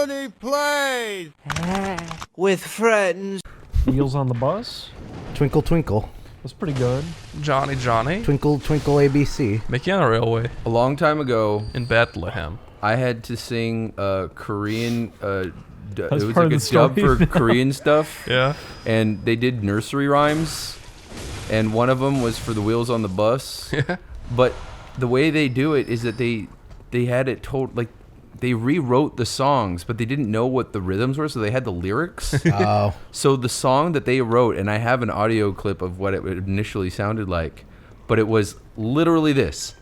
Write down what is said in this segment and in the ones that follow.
Oneyplays with friends. Wheels on the Bus. Twinkle Twinkle. That's pretty good. Johnny. Twinkle Twinkle ABC. Mickey on a Railway. A long time ago, In Bethlehem. I had to sing Korean. It was part like of a the dub story. for Korean stuff. Yeah. And they did nursery rhymes, and one of them was for the Wheels on the Bus. Yeah. But the way they do it is that they had it told, like, they rewrote the songs, but they didn't know what the rhythms were, so they had the lyrics. Oh. So the song that they wrote, and I have an audio clip of what it initially sounded like, but it was literally this.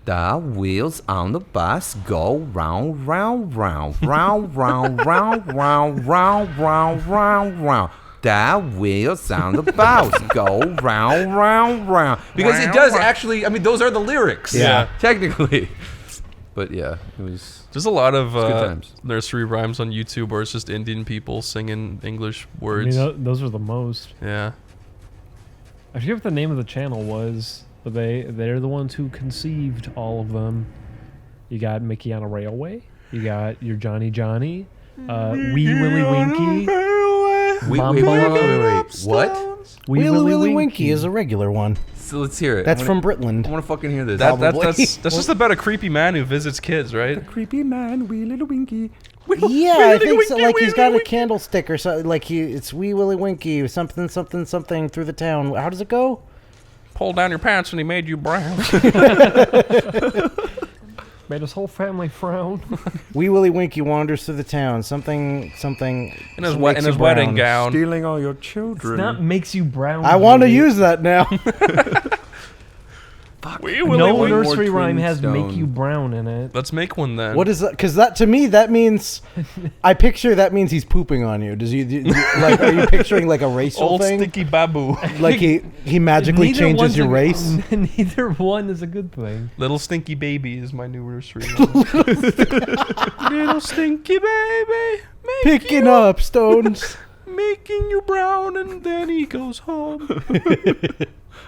The wheels on the bus go round, round, round, round, round, round, round, round, round, round, round. The wheels on the bus go round, round, round. Because it does actually, I mean, those are the lyrics. Yeah. Technically. But yeah, it was... There's a lot of good times. nursery rhymes on YouTube where it's just Indian people singing English I words. mean, those are the most. Yeah. I forget what the name of the channel was, but they're the ones who conceived all of them. You got Mickey on a Railway. You got your Johnny, Wee Willie Winky. Wait. What? Wee Willy Winky is a regular one. So let's hear it. That's I from wanna, Britland. I want to fucking hear this. That's just about a creepy man who visits kids, right? creepy man, wee little winky. Yeah, I think so. Like he's got a candlestick or something. Like it's Wee Willy Winky, something through the town. How does it go? Pull down your pants and he made you brown. Made his whole family frown. Wee Willy Winky wanders through the town. Something. In his wedding gown. Stealing all your It's children. not makes you brown. I want to Jimmy. use that now. No nursery more rime twin has stone. make you brown in it. Let's make one then. What is that? Because that to me that means, I picture that means he's pooping on you. Does like are you picturing like a racial Old thing? stinky babu. Like he magically Neither changes one's your a- race. Neither one is a good thing. Little stinky baby is my new nursery rhyme. Little stinky baby. Picking up stones. Making you brown and then he goes home.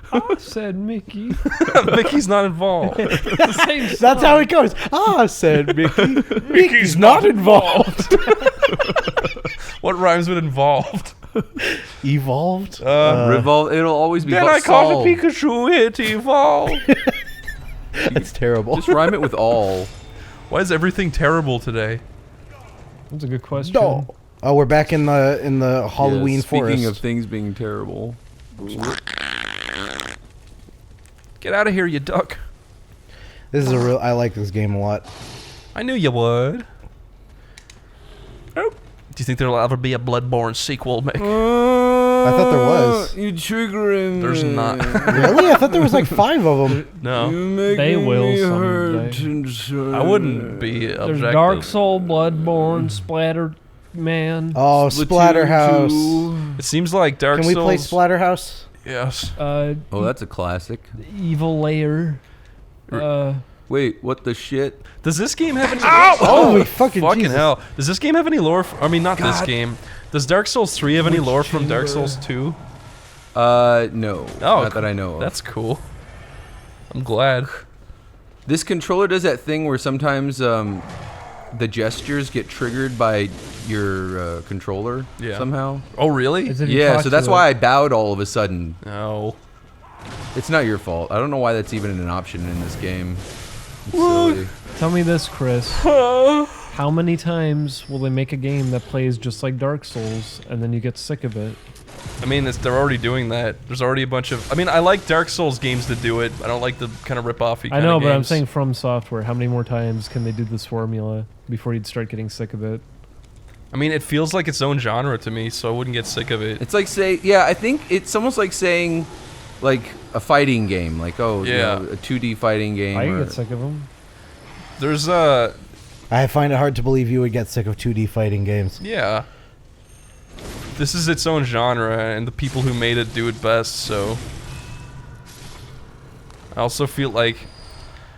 I said Mickey. Mickey's not involved. The same That's song. how it goes. Said Mickey. Mickey's not involved. What rhymes with involved? Evolved. Revolve. It'll always be. Then about I called Saul. a Pikachu, it evolved. That's terrible. Just rhyme it with all. Why is everything terrible today? That's a good question. No. Oh, we're back in the Halloween Speaking forest. of things being terrible. Get out of here, you duck. This is a real. I like this game a lot. I knew you would. Oh. Do you think there'll ever be a Bloodborne sequel, Mick? I thought there was. You triggering There's me. not. Really? I thought there was like 5 of them. No. They will someday. I wouldn't be objective. There's Dark Soul, Bloodborne, Splatter Man. Oh, Splatterhouse. It seems like Dark Can we Souls... play Splatterhouse? Yes. Oh, that's a classic. Evil Layer. Wait, what the shit? Does this game have any... Holy fucking Jesus. hell. Does this game have any lore... I mean, not this game. Does Dark Souls 3 have any lore from Dark Souls 2? No. Oh, Not that I know of. That's cool. I'm glad. This controller does that thing where sometimes the gestures get triggered by your controller somehow. Oh, really? As if you Yeah, talk so to that's it. why I bowed all of a sudden. No. It's not your fault. I don't know why that's even an option in this game. It's silly. Tell me this, Chris. How many times will they make a game that plays just like Dark Souls and then you get sick of it? I mean, they're already doing that. There's already a bunch of... I mean, I like Dark Souls games that do it. I don't like the kind of rip-offy kind I know, of but I'm games. saying from software. How many more times can they do this formula before you'd start getting sick of it? I mean, it feels like its own genre to me, so I wouldn't get sick of it. It's like I think it's almost like saying, like a fighting game, like you know, a 2D fighting game. I can get sick of them. There's I find it hard to believe you would get sick of 2D fighting games. yeah. This is its own genre, and the people who made it do it best, so... I also feel like...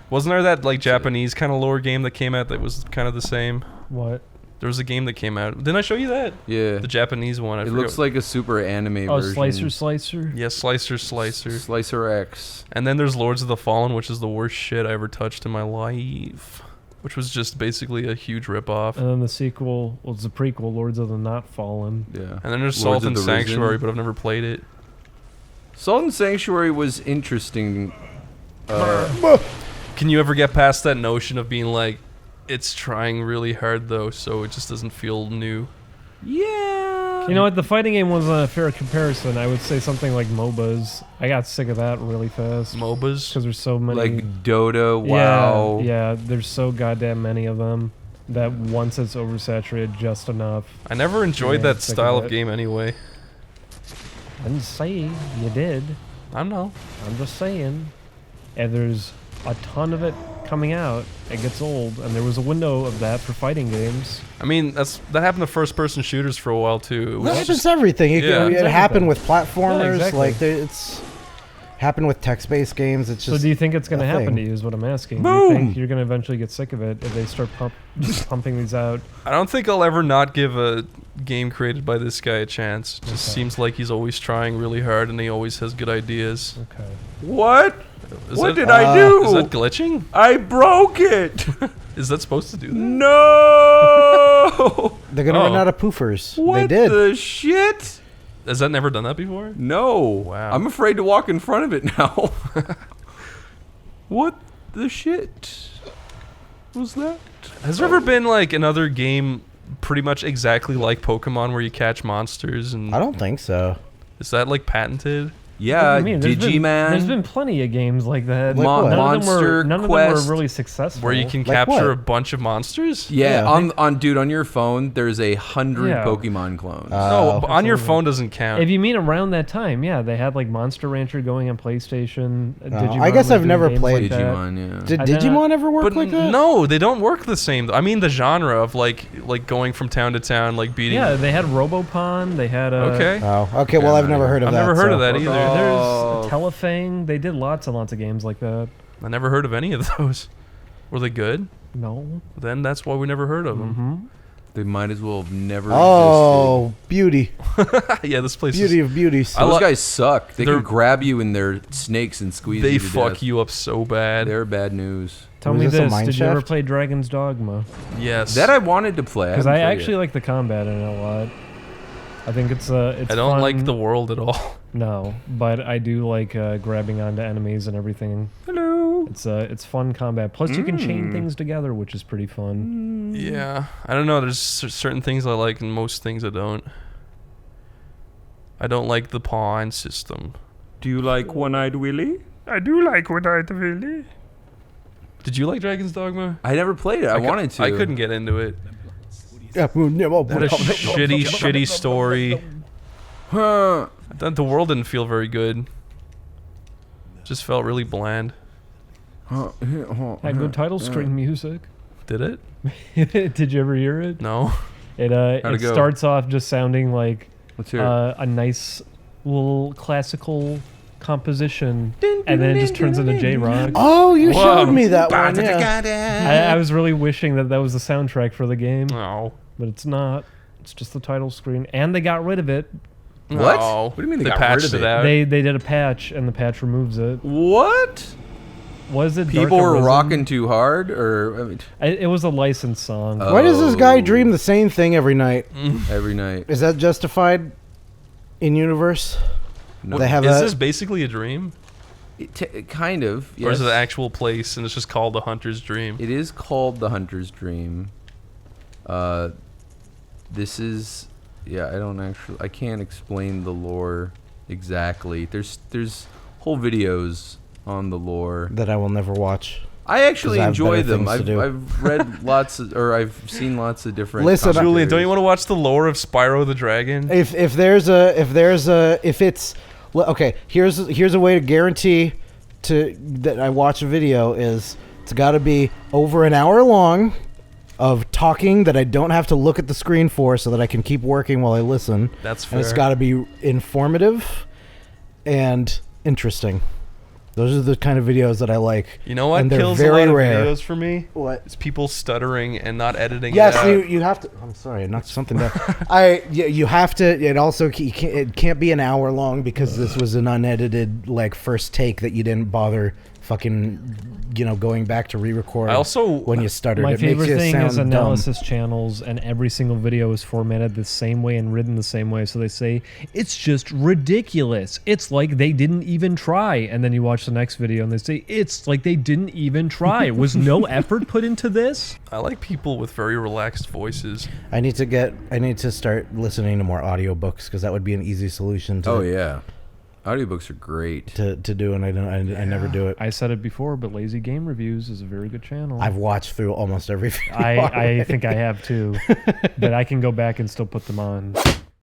Wasn't there that, like, Japanese kind of lore game that came out that was kind of the same? What? There was a game that came out. Didn't I show you that? Yeah. The Japanese one. I It forgot. looks like a super anime Oh, version. Slicer? Yeah, Slicer. Slicer X. And then there's Lords of the Fallen, which is the worst shit I ever touched in my life. which was just basically a huge ripoff. And then the sequel was the prequel, Lords of the Not Fallen. Yeah. And then there's Lords Salt of and the Sanctuary, Risen. but I've never played it. Salt and Sanctuary was interesting. Can you ever get past that notion of being like, it's trying really hard though, so it just doesn't feel new? Yeah. You know what? The fighting game wasn't a fair comparison. I would say something like MOBAs. I got sick of that really fast. MOBAs? Because there's so many. Like Dota, WoW. Yeah, there's so goddamn many of them that once it's oversaturated just enough. I never enjoyed Yeah, that sick style of of it. game anyway. I didn't say you did. I don't know. I'm just saying. And there's a ton of it coming out. It gets old, and there was a window of that for fighting games. I mean, that happened to first-person shooters for a while too. It That was happens just, everything. Yeah. It It's happened everything. with platformers. Yeah, exactly. Like it's happened with text-based games. It's So just. do you think it's going to a happen to thing. you is what I'm asking. Boom! Do you think you're going to eventually get sick of it if they start just pumping these out? I don't think I'll ever not give a game created by this guy a chance. It just Okay. seems like he's always trying really hard and he always has good ideas. Okay. What? Is What that- did I do? Is that glitching? I broke it. Is that supposed to do that? No. They're gonna Oh. run out of poofers. What They did. the shit? Has that never done that before? No. Wow. I'm afraid to walk in front of it now. What the shit was that? Has there ever been like another game pretty much exactly like Pokemon where you catch monsters and I don't think so. is that like patented? Yeah, What do you mean? There's Digimon. been plenty of games like that. Like what? Monster none of them Quest. were really successful. Where you can Like capture what? a bunch of monsters? Yeah, Yeah. on your phone, there's 100 Yeah. Pokemon clones. No, but on your absolutely. phone doesn't count. If you mean around that time, yeah, they had like Monster Rancher going on PlayStation. Digimon I guess was I've doing never games played like that. Digimon, yeah. Did And then Digimon ever work but like that? no, they don't work the same. I mean the genre of like going from town to town, like beating. Yeah, they had Robopon. They had Okay. Oh, okay. Well, I've never heard of I've that. never heard so- of that either. Oh. There's Telefang. They did lots and lots of games like that. I never heard of any of those. Were they good? No. Then that's why we never heard of them. Mm-hmm. They might as well have never Oh, beauty, Yeah, this place beauty is. of beauties. I Those lo- guys suck. They they're- can grab you in their snakes and squeeze They you to fuck death. you up so bad. They're bad news. Tell Was me this a this: mine did you ever shaft? play Dragon's Dogma? Yes. That I wanted to play. Because haven't I played actually it. like the combat in it a lot. I think it's I don't fun. like the world at all. No, but I do like grabbing onto enemies and everything. Hello. It's fun combat. Plus, you can chain Mm. things together, which is pretty fun. Yeah, I don't know. There's certain things I like and most things I don't. I don't like the pawn system. Do you like One-Eyed Willy? I do like One-Eyed Willy. Did you like Dragon's Dogma? I never played it. I wanted to. I couldn't get into it. Yeah, It had a shitty story. Huh. The world didn't feel very good. Just felt really bland. Had good title screen music. Did it? Did you ever hear it? No. It How'd it go? starts off just sounding like Let's hear it. a nice little classical composition, and then it just turns into J-rock. Oh, you Whoa. showed me that one. Yeah. I was really wishing that was the soundtrack for the game, No. but it's not. It's just the title screen, and they got rid of it. What? No. What do you mean they got patched rid of it? out? They did a patch, and the patch removes it. What? Was it People Dark were Arisen? rocking too hard, or I mean, It was a licensed song. Why does this guy Oh. dream the same thing every night? every night. Is that justified in universe? No. They have Is a. this basically a dream? Kind of. Yes. Or is it an actual place and it's just called the Hunter's Dream? It is called the Hunter's Dream. This is, yeah. I can't explain the lore exactly. There's whole videos on the lore. that I will never watch. I actually 'Cause I have enjoy better them. things to do. I've read lots of, or I've seen lots of different. Listen, Julian, don't you commentaries. want to watch the lore of Spyro the Dragon? If it's okay, here's a way to guarantee that I watch a video is it's got to be over an hour long of talking that I don't have to look at the screen for, so that I can keep working while I listen. That's And fair. it's got to be informative and interesting. Those are the kind of videos that I like. You know what And they're kills very a lot rare. of videos for me? What? It's people stuttering and not editing Yes, it out. you have to. I'm sorry, I knocked something down. You have to. It also it can't be an hour long because this was an unedited like first take that you didn't bother fucking going back to re-record. I also when you stuttered, My it favorite makes you thing is sound dumb. analysis channels, and every single video is formatted the same way and written the same way. So they say, it's just ridiculous. It's like they didn't even try. And then you watch the next video and they say, it's like they didn't even try. Was no effort put into this? I like people with very relaxed voices. I need to start listening to more audiobooks because that would be an easy solution to Oh yeah, audiobooks are great. to do, and I never do it. I said it before, but Lazy Game Reviews is a very good channel. I've watched through almost every video. I think I have too, but I can go back and still put them on.